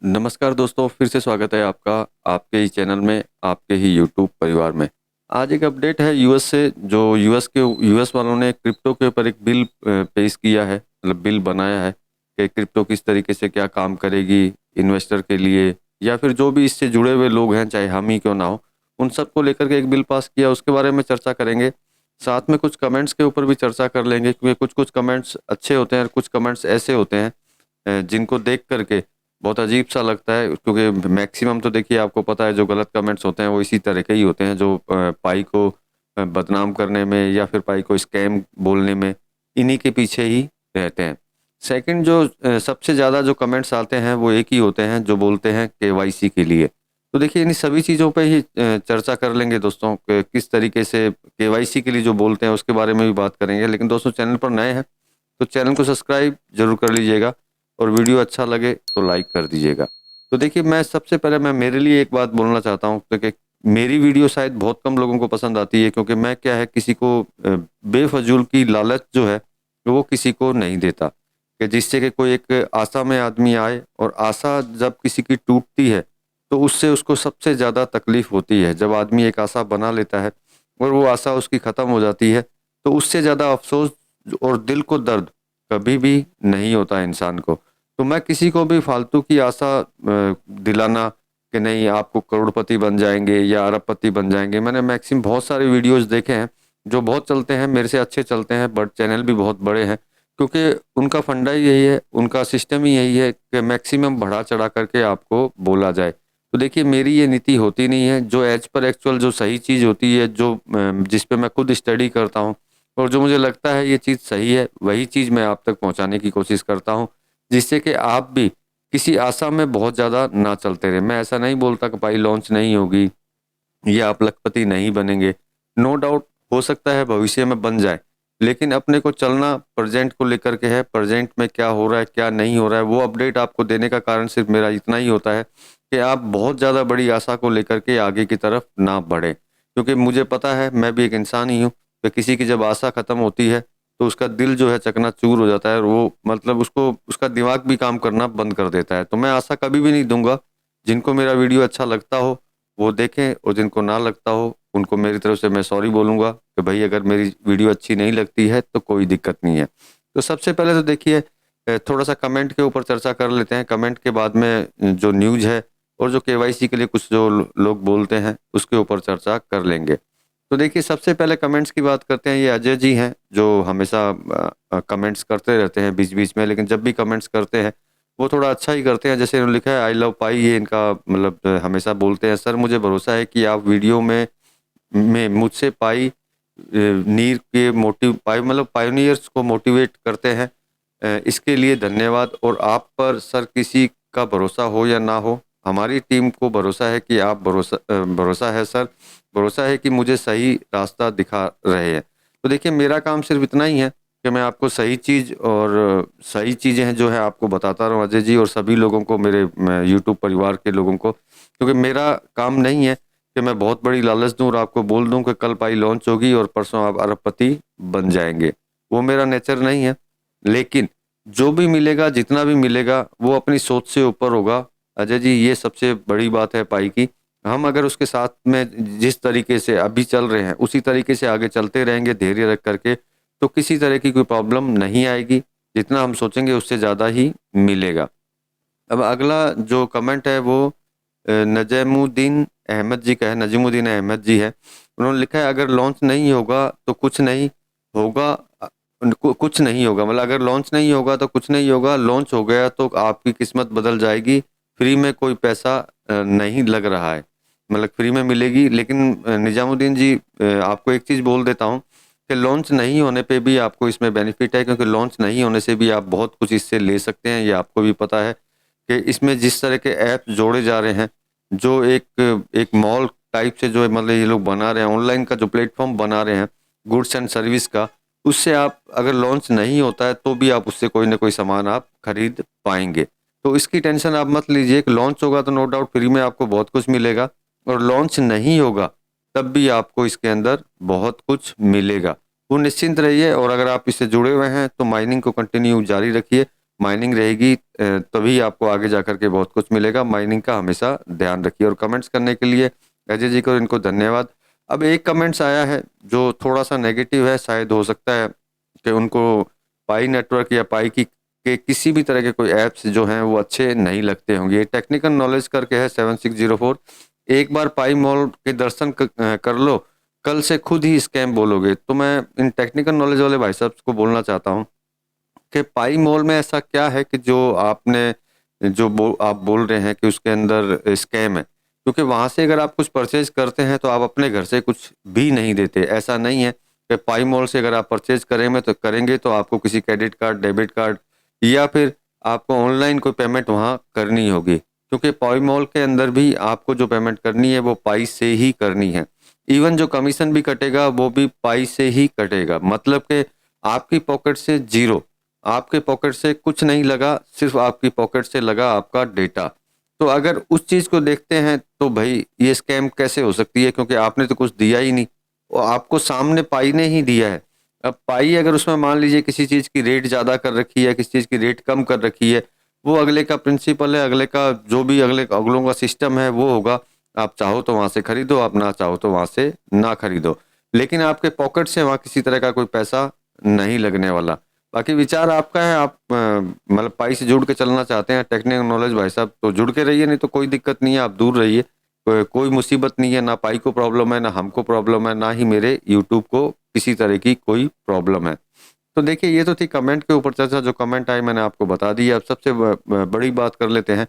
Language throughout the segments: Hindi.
नमस्कार दोस्तों, फिर से स्वागत है आपका आपके ही चैनल में, आपके ही यूट्यूब परिवार में। आज एक अपडेट है यूएस से, जो यूएस वालों ने क्रिप्टो के ऊपर एक बिल पेश किया है, मतलब बिल बनाया है कि क्रिप्टो किस तरीके से क्या काम करेगी इन्वेस्टर के लिए, या फिर जो भी इससे जुड़े हुए लोग हैं, चाहे हम ही क्यों ना हो, उन सबको लेकर के एक बिल पास किया। उसके बारे में चर्चा करेंगे। साथ में कुछ कमेंट्स के ऊपर भी चर्चा कर लेंगे, क्योंकि कुछ कुछ कमेंट्स अच्छे होते हैं और कुछ कमेंट्स ऐसे होते हैं जिनको देख करके बहुत अजीब सा लगता है। क्योंकि मैक्सिमम तो देखिए, आपको पता है, जो गलत कमेंट्स होते हैं वो इसी तरह के ही होते हैं, जो पाई को बदनाम करने में या फिर पाई को स्कैम बोलने में, इन्हीं के पीछे ही रहते हैं। सेकंड, जो सबसे ज़्यादा जो कमेंट्स आते हैं वो एक ही होते हैं, जो बोलते हैं केवाईसी के लिए। तो देखिए, इन सभी चीज़ों पे ही चर्चा कर लेंगे दोस्तों, कि किस तरीके से केवाईसी के लिए जो बोलते हैं उसके बारे में भी बात करेंगे। लेकिन दोस्तों, चैनल पर नए हैं तो चैनल को सब्सक्राइब जरूर कर लीजिएगा, और वीडियो अच्छा लगे तो लाइक कर दीजिएगा। तो देखिए, मैं सबसे पहले मैं मेरे लिए एक बात बोलना चाहता हूँ, क्योंकि मेरी वीडियो शायद बहुत कम लोगों को पसंद आती है, क्योंकि मैं क्या है, किसी को बेफजूल की लालच जो है वो किसी को नहीं देता, कि जिससे कि कोई एक आशा में आदमी आए, और आशा जब किसी की टूटती है तो उससे उसको सबसे ज़्यादा तकलीफ होती है। जब आदमी एक आशा बना लेता है और वो आशा उसकी ख़त्म हो जाती है, तो उससे ज़्यादा अफसोस और दिल को दर्द कभी भी नहीं होता इंसान को। तो मैं किसी को भी फालतू की आशा दिलाना कि नहीं आपको करोड़पति बन जाएंगे या अरबपति बन जाएंगे, मैंने मैक्सिमम बहुत सारे वीडियोस देखे हैं जो बहुत चलते हैं, मेरे से अच्छे चलते हैं, बट चैनल भी बहुत बड़े हैं, क्योंकि उनका फंडा ही यही है, उनका सिस्टम ही यही है कि मैक्सिमम बढ़ा चढ़ा करके आपको बोला जाए। तो देखिए, मेरी ये नीति होती नहीं है। जो एज पर एक्चुअल जो सही चीज़ होती है, जो जिस पे मैं खुद स्टडी करता हूँ और जो मुझे लगता है ये चीज़ सही है, वही चीज़ मैं आप तक पहुँचाने की कोशिश करता हूँ, जिससे कि आप भी किसी आशा में बहुत ज़्यादा ना चलते रहें। मैं ऐसा नहीं बोलता कि भाई लॉन्च नहीं होगी या आप लखपति नहीं बनेंगे। नो डाउट हो सकता है भविष्य में बन जाए, लेकिन अपने को चलना प्रेजेंट को लेकर के है। प्रेजेंट में क्या हो रहा है, क्या नहीं हो रहा है, वो अपडेट आपको देने का कारण सिर्फ मेरा इतना ही होता है कि आप बहुत ज़्यादा बड़ी आशा को लेकर के आगे की तरफ ना बढ़ें। क्योंकि मुझे पता है, मैं भी एक इंसान ही हूँ, कि किसी की जब आशा ख़त्म होती है तो उसका दिल जो है चकनाचूर हो जाता है, और वो मतलब उसको उसका दिमाग भी काम करना बंद कर देता है। तो मैं आशा कभी भी नहीं दूंगा। जिनको मेरा वीडियो अच्छा लगता हो वो देखें, और जिनको ना लगता हो उनको मेरी तरफ से मैं सॉरी बोलूँगा कि भाई अगर मेरी वीडियो अच्छी नहीं लगती है तो कोई दिक्कत नहीं है। तो सबसे पहले तो देखिए, थोड़ा सा कमेंट के ऊपर चर्चा कर लेते हैं। कमेंट के बाद में जो न्यूज़ है और जो केवाईसी के लिए कुछ जो लोग बोलते हैं उसके ऊपर चर्चा कर लेंगे। तो देखिए, सबसे पहले कमेंट्स की बात करते हैं। ये अजय जी हैं, जो हमेशा कमेंट्स करते रहते हैं बीच बीच में, लेकिन जब भी कमेंट्स करते हैं वो थोड़ा अच्छा ही करते हैं। जैसे इन्होंने लिखा है, आई लव पाई, ये इनका मतलब हमेशा बोलते हैं, सर मुझे भरोसा है कि आप वीडियो में मुझसे पाई नीर के मोटिव पाई मतलब पायोनियर्स को मोटिवेट करते हैं। इसके लिए धन्यवाद। और आप पर सर किसी का भरोसा हो या ना हो, हमारी टीम को भरोसा है कि आप भरोसा है सर, भरोसा है कि मुझे सही रास्ता दिखा रहे हैं। तो देखिए, मेरा काम सिर्फ इतना ही है कि मैं आपको सही चीज़ और सही चीज़ें हैं जो है आपको बताता रहूँ अजय जी, और सभी लोगों को, मेरे यूट्यूब परिवार के लोगों को। क्योंकि मेरा काम नहीं है कि मैं बहुत बड़ी लालच दूँ और आपको बोल दूँ कि कल पाई लॉन्च होगी और परसों आप अरबपति बन जाएंगे। वो मेरा नेचर नहीं है। लेकिन जो भी मिलेगा, जितना भी मिलेगा, वो अपनी सोच से ऊपर होगा अजय जी, ये सबसे बड़ी बात है पाई की। हम अगर उसके साथ में जिस तरीके से अभी चल रहे हैं उसी तरीके से आगे चलते रहेंगे धैर्य रख करके, तो किसी तरह की कोई प्रॉब्लम नहीं आएगी। जितना हम सोचेंगे उससे ज़्यादा ही मिलेगा। अब अगला जो कमेंट है वो नजमुद्दीन अहमद जी का है, नजमुद्दीन अहमद जी है। उन्होंने लिखा है, अगर लॉन्च नहीं होगा तो कुछ नहीं होगा। कुछ नहीं होगा मतलब अगर लॉन्च नहीं होगा तो कुछ नहीं होगा, लॉन्च हो गया तो आपकी किस्मत बदल जाएगी। फ्री में कोई पैसा नहीं लग रहा है, मतलब फ्री में मिलेगी। लेकिन निजामुद्दीन जी, आपको एक चीज़ बोल देता हूँ कि लॉन्च नहीं होने पे भी आपको इसमें बेनिफिट है, क्योंकि लॉन्च नहीं होने से भी आप बहुत कुछ इससे ले सकते हैं। ये आपको भी पता है कि इसमें जिस तरह के ऐप जोड़े जा रहे हैं, जो एक एक मॉल टाइप से जो है, मतलब ये लोग बना रहे हैं, ऑनलाइन का जो प्लेटफॉर्म बना रहे हैं गुड्स एंड सर्विस का, उससे आप अगर लॉन्च नहीं होता है तो भी आप उससे कोई ना कोई सामान आप खरीद पाएंगे। तो इसकी टेंशन आप मत लीजिए कि लॉन्च होगा तो नो डाउट फ्री में आपको बहुत कुछ मिलेगा, और लॉन्च नहीं होगा तब भी आपको इसके अंदर बहुत कुछ मिलेगा। वो निश्चिंत रहिए, और अगर आप इससे जुड़े हुए हैं तो माइनिंग को कंटिन्यू जारी रखिए। माइनिंग रहेगी तभी आपको आगे जाकर के बहुत कुछ मिलेगा। माइनिंग का हमेशा ध्यान रखिए। और कमेंट्स करने के लिए अजय जी को इनको धन्यवाद। अब एक कमेंट्स आया है जो थोड़ा सा नेगेटिव है, शायद हो सकता है कि उनको पाई नेटवर्क या पाई की के किसी भी तरह के कोई ऐप्स जो हैं वो अच्छे नहीं लगते होंगे। टेक्निकल नॉलेज करके है 7604, एक बार पाई मॉल के दर्शन कर लो, कल से खुद ही स्कैम बोलोगे। तो मैं इन टेक्निकल नॉलेज वाले भाई साहब को बोलना चाहता हूँ कि पाई मॉल में ऐसा क्या है कि जो आपने आप बोल रहे हैं कि उसके अंदर स्कैम है। क्योंकि वहां से अगर आप कुछ परचेज करते हैं तो आप अपने घर से कुछ भी नहीं देते। ऐसा नहीं है कि पाई मॉल से अगर आप परचेज करेंगे तो आपको किसी क्रेडिट कार्ड, डेबिट कार्ड या फिर आपको ऑनलाइन कोई पेमेंट वहां करनी होगी। क्योंकि पाई मॉल के अंदर भी आपको जो पेमेंट करनी है वो पाई से ही करनी है। इवन जो कमीशन भी कटेगा वो भी पाई से ही कटेगा। मतलब कि आपकी पॉकेट से जीरो, आपके पॉकेट से कुछ नहीं लगा, सिर्फ आपकी पॉकेट से लगा आपका डेटा। तो अगर उस चीज को देखते हैं तो भाई ये स्कैम कैसे हो सकती है, क्योंकि आपने तो कुछ दिया ही नहीं, वो आपको सामने पाई ने ही दिया है। अब पाई अगर उसमें मान लीजिए किसी चीज की रेट ज्यादा कर रखी है, किसी चीज की रेट कम कर रखी है, वो अगले का प्रिंसिपल है, अगले का जो भी अगलों का सिस्टम है वो होगा। आप चाहो तो वहां से खरीदो, आप ना चाहो तो वहां से ना खरीदो, लेकिन आपके पॉकेट से वहां किसी तरह का कोई पैसा नहीं लगने वाला। बाकी विचार आपका है, आप मतलब पाई से जुड़ के चलना चाहते हैं, टेक्निकल नॉलेज भाई साहब, तो जुड़ के रहिए, नहीं तो कोई दिक्कत नहीं है, आप दूर रहिए। कोई मुसीबत नहीं है, ना पाई को प्रॉब्लम है, ना हमको प्रॉब्लम है, ना ही मेरे यूट्यूब को किसी तरह की कोई प्रॉब्लम है। तो देखिए ये तो थी कमेंट के ऊपर चर्चा, जो कमेंट आई मैंने आपको बता दी। अब सबसे बड़ी बात कर लेते हैं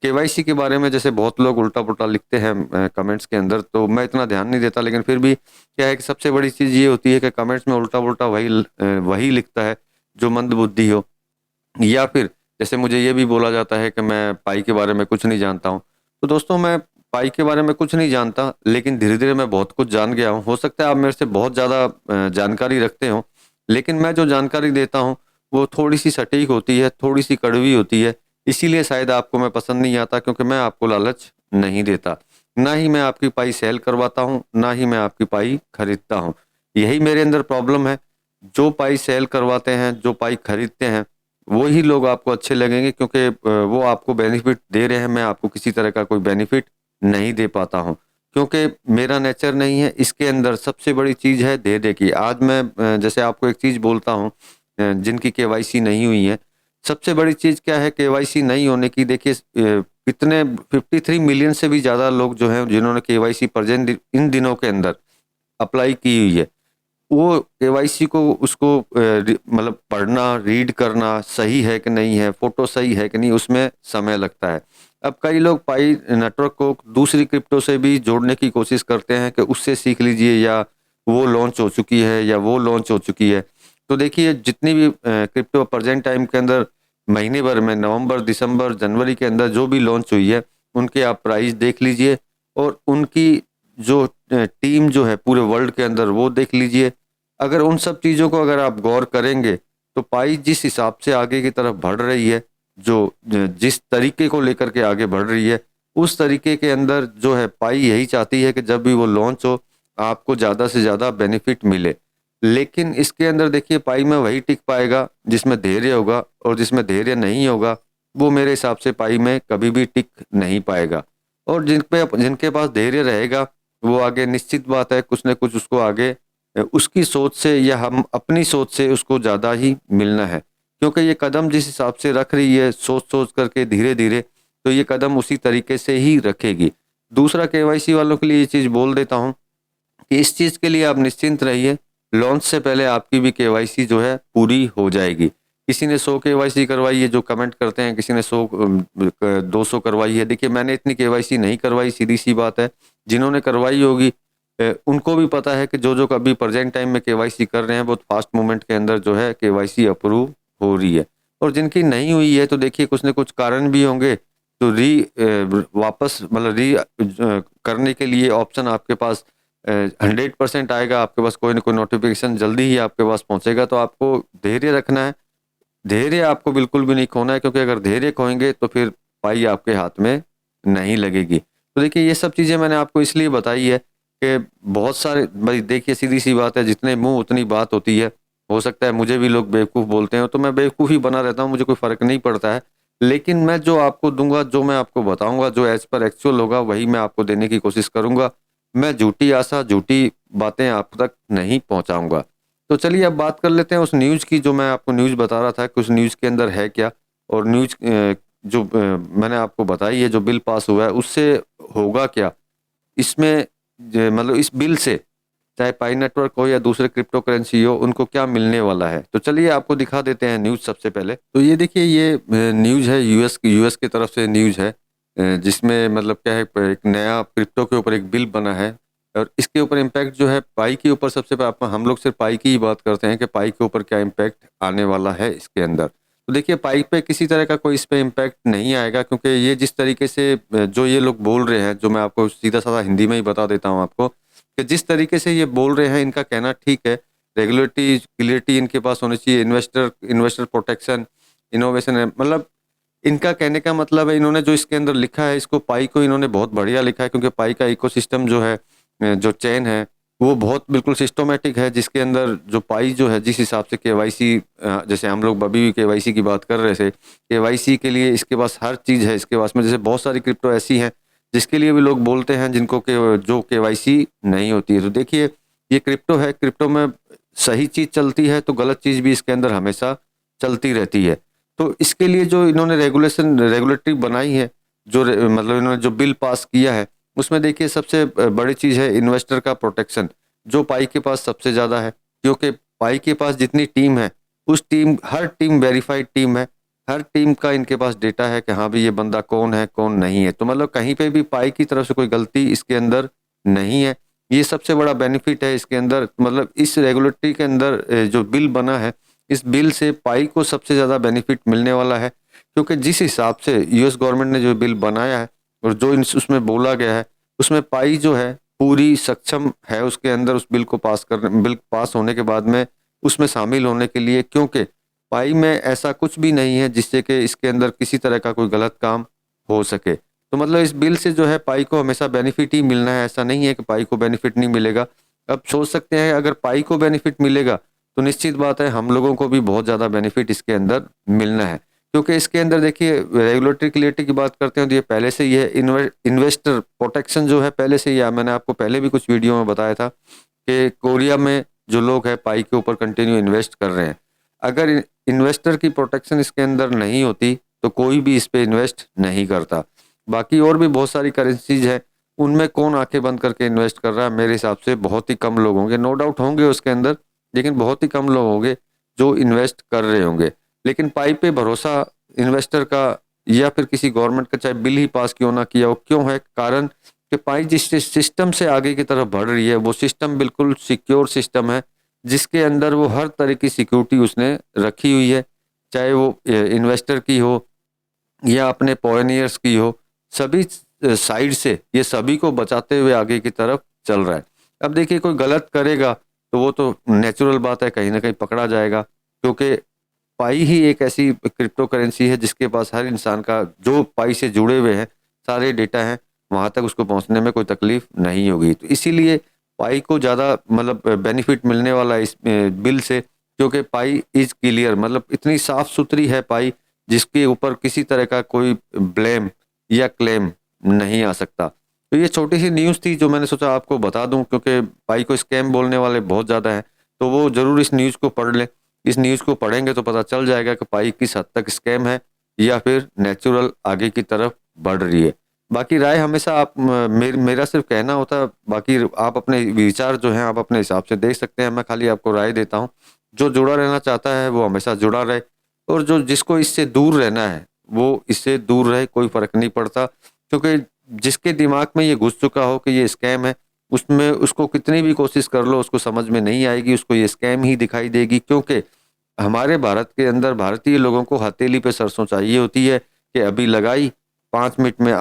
केवाईसी के बारे में। जैसे बहुत लोग उल्टा पुल्टा लिखते हैं कमेंट्स के अंदर, तो मैं इतना ध्यान नहीं देता, लेकिन फिर भी क्या है कि सबसे बड़ी चीज़ ये होती है कि कमेंट्स में उल्टा पुल्टा वही लिखता है जो मंद बुद्धि हो। या फिर जैसे मुझे ये भी बोला जाता है कि मैं पाई के बारे में कुछ नहीं जानता हूँ। तो दोस्तों मैं पाई के बारे में कुछ नहीं जानता, लेकिन धीरे धीरे मैं बहुत कुछ जान गया हूँ। हो सकता है आप मेरे से बहुत ज़्यादा जानकारी रखते हो, लेकिन मैं जो जानकारी देता हूँ वो थोड़ी सी सटीक होती है, थोड़ी सी कड़वी होती है। इसीलिए शायद आपको मैं पसंद नहीं आता, क्योंकि मैं आपको लालच नहीं देता। ना ही मैं आपकी पाई सेल करवाता हूँ, ना ही मैं आपकी पाई खरीदता हूँ। यही मेरे अंदर प्रॉब्लम है। जो पाई सेल करवाते हैं, जो पाई खरीदते हैं, वो ही लोग आपको अच्छे लगेंगे, क्योंकि वो आपको बेनिफिट दे रहे हैं। मैं आपको किसी तरह का कोई बेनिफिट नहीं दे पाता हूँ, क्योंकि मेरा नेचर नहीं है। इसके अंदर सबसे बड़ी चीज़ है दे दे की। आज मैं जैसे आपको एक चीज़ बोलता हूँ, जिनकी केवाईसी नहीं हुई है, सबसे बड़ी चीज़ क्या है केवाईसी नहीं होने की। देखिए कितने 53 मिलियन से भी ज़्यादा लोग जो हैं जिन्होंने केवाईसी प्रेजेंट इन दिनों के अंदर अप्लाई की हुई है, वो केवाईसी को उसको मतलब पढ़ना, रीड करना, सही है कि नहीं है, फोटो सही है कि नहीं, उसमें समय लगता है। अब कई लोग पाई नेटवर्क को दूसरी क्रिप्टो से भी जोड़ने की कोशिश करते हैं कि उससे सीख लीजिए, या वो लॉन्च हो चुकी है, या वो लॉन्च हो चुकी है। तो देखिए जितनी भी क्रिप्टो प्रेजेंट टाइम के अंदर महीने भर में, नवंबर, दिसंबर, जनवरी के अंदर जो भी लॉन्च हुई है, उनके आप प्राइस देख लीजिए, और उनकी जो टीम जो है पूरे वर्ल्ड के अंदर वो देख लीजिए। अगर उन सब चीज़ों को अगर आप गौर करेंगे तो पाई जिस हिसाब से आगे की तरफ बढ़ रही है, जो जिस तरीके को लेकर के आगे बढ़ रही है, उस तरीके के अंदर जो है पाई यही चाहती है कि जब भी वो लॉन्च हो आपको ज़्यादा से ज़्यादा बेनिफिट मिले। लेकिन इसके अंदर देखिए पाई में वही टिक पाएगा जिसमें धैर्य होगा, और जिसमें धैर्य नहीं होगा वो मेरे हिसाब से पाई में कभी भी टिक नहीं पाएगा। और जिनके पास धैर्य रहेगा वो आगे निश्चित बात है कुछ न कुछ उसको आगे उसकी सोच से या हम अपनी सोच से उसको ज़्यादा ही मिलना है। क्योंकि ये कदम जिस हिसाब से रख रही है सोच सोच करके धीरे धीरे, तो ये कदम उसी तरीके से ही रखेगी। दूसरा केवाईसी वालों के लिए ये चीज़ बोल देता हूँ कि इस चीज़ के लिए आप निश्चिंत रहिए, लॉन्च से पहले आपकी भी केवाईसी जो है पूरी हो जाएगी। किसी ने 100 केवाईसी करवाई है, जो कमेंट करते हैं, किसी ने 100 200 करवाई है। देखिए मैंने इतनी केवाईसी नहीं करवाई, सीधी सी बात है। जिन्होंने करवाई होगी उनको भी पता है कि जो जो कभी प्रेजेंट टाइम में केवाईसी कर रहे हैं बहुत फास्ट मूवमेंट के अंदर जो है केवाईसी अप्रूव हो रही है। और जिनकी नहीं हुई है तो देखिए कुछ न कुछ कारण भी होंगे, तो वापस मतलब करने के लिए ऑप्शन आपके पास 100% आएगा। आपके पास कोई ना कोई नोटिफिकेशन जल्दी ही आपके पास पहुंचेगा। तो आपको धैर्य रखना है, धैर्य आपको बिल्कुल भी नहीं खोना है, क्योंकि अगर धैर्य खोएंगे तो फिर पाई आपके हाथ में नहीं लगेगी। तो देखिए ये सब चीज़ें मैंने आपको इसलिए बताई है कि बहुत सारे भाई देखिए सीधी सी बात है, जितने मुंह उतनी बात होती है। हो सकता है मुझे भी लोग बेवकूफ़ बोलते हैं, तो मैं बेवकूफ़ ही बना रहता हूँ, मुझे कोई फ़र्क नहीं पड़ता है। लेकिन मैं जो आपको दूँगा, जो मैं आपको बताऊँगा, जो एज़ पर एक्चुअल होगा वही मैं आपको देने की कोशिश करूँगा। मैं झूठी आशा, झूठी बातें आप तक नहीं पहुँचाऊँगा। तो चलिए अब बात कर लेते हैं उस न्यूज़ की, जो मैं आपको न्यूज़ बता रहा था कि उस न्यूज़ के अंदर है क्या, और न्यूज़ मैंने आपको बताई है जो बिल पास हुआ है उससे होगा क्या? इसमें मतलब इस बिल से चाहे पाई नेटवर्क हो या दूसरे क्रिप्टो करेंसी हो, उनको क्या मिलने वाला है। तो चलिए आपको दिखा देते हैं न्यूज़ सबसे पहले। तो ये देखिए, ये न्यूज़ है यूएस की तरफ से न्यूज़ है, जिसमें मतलब क्या है, एक नया क्रिप्टो के ऊपर एक बिल बना है और इसके ऊपर इम्पैक्ट जो है पाई के ऊपर सबसे हम लोग सिर्फ पाई की ही बात करते हैं कि पाई के ऊपर क्या इम्पैक्ट आने वाला है इसके अंदर। तो देखिए, पाई पे किसी तरह का कोई इस पे इम्पैक्ट नहीं आएगा, क्योंकि ये जिस तरीके से जो ये लोग बोल रहे हैं, जो मैं आपको सीधा-साधा हिंदी में ही बता देता हूँ आपको, कि जिस तरीके से ये बोल रहे हैं इनका कहना ठीक है। रेगुलेटरी क्लियरिटी इनके पास होनी चाहिए, इन्वेस्टर इन्वेस्टर प्रोटेक्शन, इनोवेशन है, मतलब इनका कहने का मतलब है, इन्होंने जो इसके अंदर लिखा है, इसको पाई को इन्होंने बहुत बढ़िया लिखा है, क्योंकि पाई का इकोसिस्टम जो है, जो चेन है, वो बहुत बिल्कुल सिस्टमैटिक है, जिसके अंदर जो पाई जो है, जिस हिसाब से केवाईसी, जैसे हम लोग अभी भी केवाईसी की बात कर रहे थे, केवाईसी के लिए इसके पास हर चीज़ है इसके पास में। जैसे बहुत सारी क्रिप्टो ऐसी हैं जिसके लिए भी लोग बोलते हैं, जिनको के जो केवाईसी नहीं होती है। तो देखिए, ये क्रिप्टो है, क्रिप्टो में सही चीज़ चलती है तो गलत चीज़ भी इसके अंदर हमेशा चलती रहती है। तो इसके लिए जो इन्होंने रेगुलेटरी बनाई है, मतलब इन्होंने जो बिल पास किया है, उसमें देखिए सबसे बड़ी चीज़ है इन्वेस्टर का प्रोटेक्शन, जो पाई के पास सबसे ज़्यादा है। क्योंकि पाई के पास जितनी टीम है, हर टीम वेरीफाइड टीम है, हर टीम का इनके पास डेटा है कि हाँ भाई, ये बंदा कौन है कौन नहीं है। तो मतलब कहीं पे भी पाई की तरफ से कोई गलती इसके अंदर नहीं है। ये सबसे बड़ा बेनिफिट है इसके अंदर, मतलब इस रेगुलेटरी के अंदर जो बिल बना है, इस बिल से पाई को सबसे ज़्यादा बेनिफिट मिलने वाला है। क्योंकि जिस हिसाब से यूएस गवर्नमेंट ने जो बिल बनाया है और जो उसमें बोला गया है, उसमें पाई जो है पूरी सक्षम है उसके अंदर उस बिल पास होने के बाद में उसमें शामिल होने के लिए। क्योंकि पाई में ऐसा कुछ भी नहीं है जिससे कि इसके अंदर किसी तरह का कोई गलत काम हो सके। तो मतलब इस बिल से जो है पाई को हमेशा बेनिफिट ही मिलना है, ऐसा नहीं है कि पाई को बेनिफिट नहीं मिलेगा। अब सोच सकते हैं, अगर पाई को बेनिफिट मिलेगा तो निश्चित बात है हम लोगों को भी बहुत ज़्यादा बेनिफिट इसके अंदर मिलना है। क्योंकि इसके अंदर देखिए, रेगुलेटरी क्लियरिटी की बात करते हैं तो ये पहले से ही है। इन्वेस्टर प्रोटेक्शन जो है पहले से ही है। मैंने आपको पहले भी कुछ वीडियो में बताया था कि कोरिया में जो लोग हैं पाई के ऊपर कंटिन्यू इन्वेस्ट कर रहे हैं। अगर इन्वेस्टर की प्रोटेक्शन इसके अंदर नहीं होती तो कोई भी इस पे इन्वेस्ट नहीं करता। बाकी और भी बहुत सारी करेंसीज हैं, उनमें कौन आंखें बंद करके इन्वेस्ट कर रहा है? मेरे हिसाब से बहुत ही कम लोग होंगे। नो डाउट होंगे उसके अंदर, लेकिन बहुत ही कम लोग होंगे जो इन्वेस्ट कर रहे होंगे। लेकिन पाई पे भरोसा इन्वेस्टर का या फिर किसी गवर्नमेंट का, चाहे बिल ही पास क्यों ना किया हो, क्यों है? कारण कि पाई जिस सिस्टम से आगे की तरफ बढ़ रही है, वो सिस्टम बिल्कुल सिक्योर सिस्टम है, जिसके अंदर वो हर तरह की सिक्योरिटी उसने रखी हुई है। चाहे वो इन्वेस्टर की हो या अपने पॉयनियर्स की हो, सभी साइड से ये सभी को बचाते हुए आगे की तरफ चल रहा है। अब देखिए, कोई गलत करेगा तो वो तो नेचुरल बात है, कहीं ना कहीं पकड़ा जाएगा। क्योंकि पाई ही एक ऐसी क्रिप्टो करेंसी है जिसके पास हर इंसान का, जो पाई से जुड़े हुए हैं, सारे डेटा हैं, वहां तक उसको पहुंचने में कोई तकलीफ नहीं होगी। तो इसीलिए पाई को ज़्यादा मतलब बेनिफिट मिलने वाला है इस बिल से। क्योंकि पाई इज क्लियर, मतलब इतनी साफ सुथरी है पाई, जिसके ऊपर किसी तरह का कोई ब्लेम या क्लेम नहीं आ सकता। तो ये छोटी सी न्यूज़ थी जो मैंने सोचा आपको बता दूं, क्योंकि पाई को स्कैम बोलने वाले बहुत ज़्यादा हैं। तो वो ज़रूर इस न्यूज़ को पढ़ लें। इस न्यूज़ को पढ़ेंगे तो पता चल जाएगा कि पाई किस हद तक स्कैम है या फिर नेचुरल आगे की तरफ बढ़ रही है। बाकी राय हमेशा आप मेरा सिर्फ कहना होता है, बाकी आप अपने विचार जो हैं आप अपने हिसाब से देख सकते हैं। मैं खाली आपको राय देता हूँ। जो जुड़ा रहना चाहता है वो हमेशा जुड़ा रहे, और जो जिसको इससे दूर रहना है वो इससे दूर रहे, कोई फर्क नहीं पड़ता। क्योंकि जिसके दिमाग में ये घुस चुका हो कि ये स्कैम है, उसमें उसको कितनी भी कोशिश कर लो उसको समझ में नहीं आएगी, उसको ये स्कैम ही दिखाई देगी। क्योंकि हमारे भारत के अंदर भारतीय लोगों को हथेली पे सरसों चाहिए होती है कि अभी लगाई, 5 मिनट में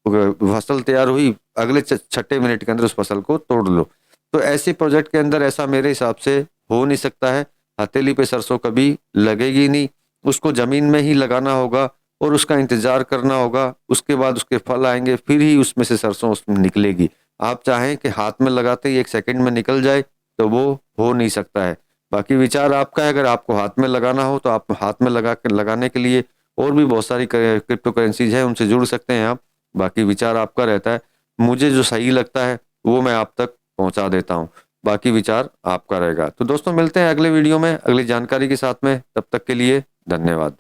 फसल तैयार हुई, अगले छठे मिनट के अंदर उस फसल को तोड़ लो। तो ऐसे प्रोजेक्ट के अंदर ऐसा मेरे हिसाब से हो नहीं सकता है। हथेली पे सरसों कभी लगेगी नहीं, उसको जमीन में ही लगाना होगा और उसका इंतजार करना होगा। उसके बाद उसके फल आएंगे, फिर ही उसमें से सरसों उसमें निकलेगी। आप चाहें कि हाथ में लगाते ही 1 सेकंड में निकल जाए तो वो हो नहीं सकता है। बाकी विचार आपका है, अगर आपको हाथ में लगाना हो तो आप हाथ में लगाने के लिए और भी बहुत सारी क्रिप्टो करेंसीज है, उनसे जुड़ सकते हैं आप। बाकी विचार आपका रहता है, मुझे जो सही लगता है वो मैं आप तक पहुंचा देता हूं, बाकी विचार आपका रहेगा। तो दोस्तों मिलते हैं अगले वीडियो में अगली जानकारी के साथ में, तब तक के लिए धन्यवाद।